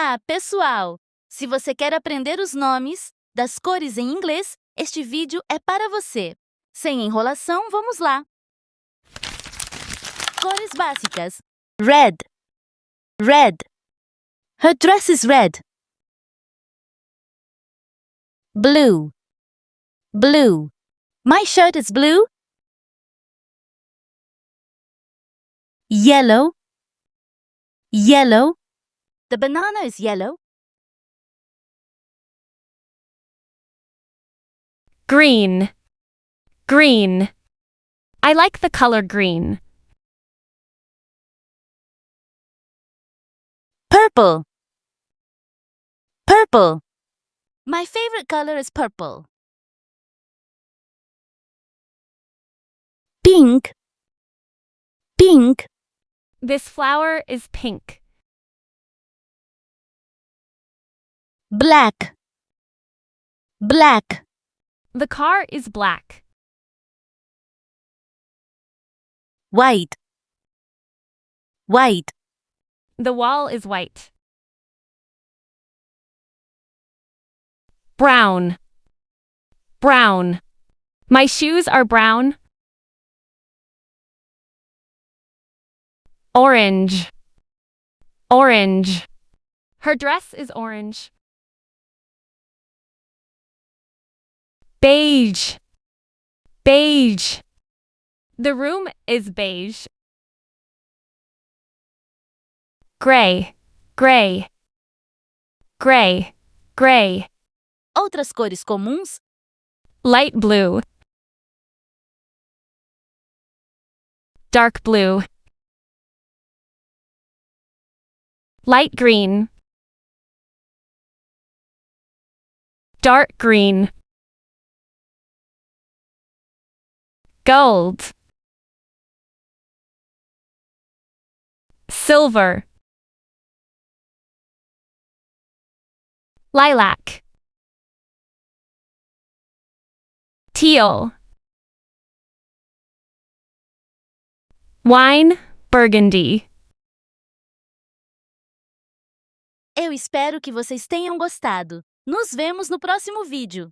Olá, pessoal! Se você quer aprender os nomes das cores em inglês, este vídeo é para você. Sem enrolação, vamos lá! Cores básicas. Red. Red. Her dress is red. Blue. Blue. My shirt is blue. Yellow. Yellow. The banana is yellow. Green. Green. I like the color green. Purple. Purple. My favorite color is purple. Pink. Pink. This flower is pink. Black. Black. The car is black. White. White. The wall is white. Brown. Brown. My shoes are brown. Orange. Orange. Her dress is orange. Beige. Beige. The room is beige. Gray. Gray. Gray. Gray. Outras cores comuns. Light blue. Dark blue. Light green. Dark green. Gold. Silver. Lilac. Teal. Wine, burgundy. Eu espero que vocês tenham gostado. Nos vemos no próximo vídeo.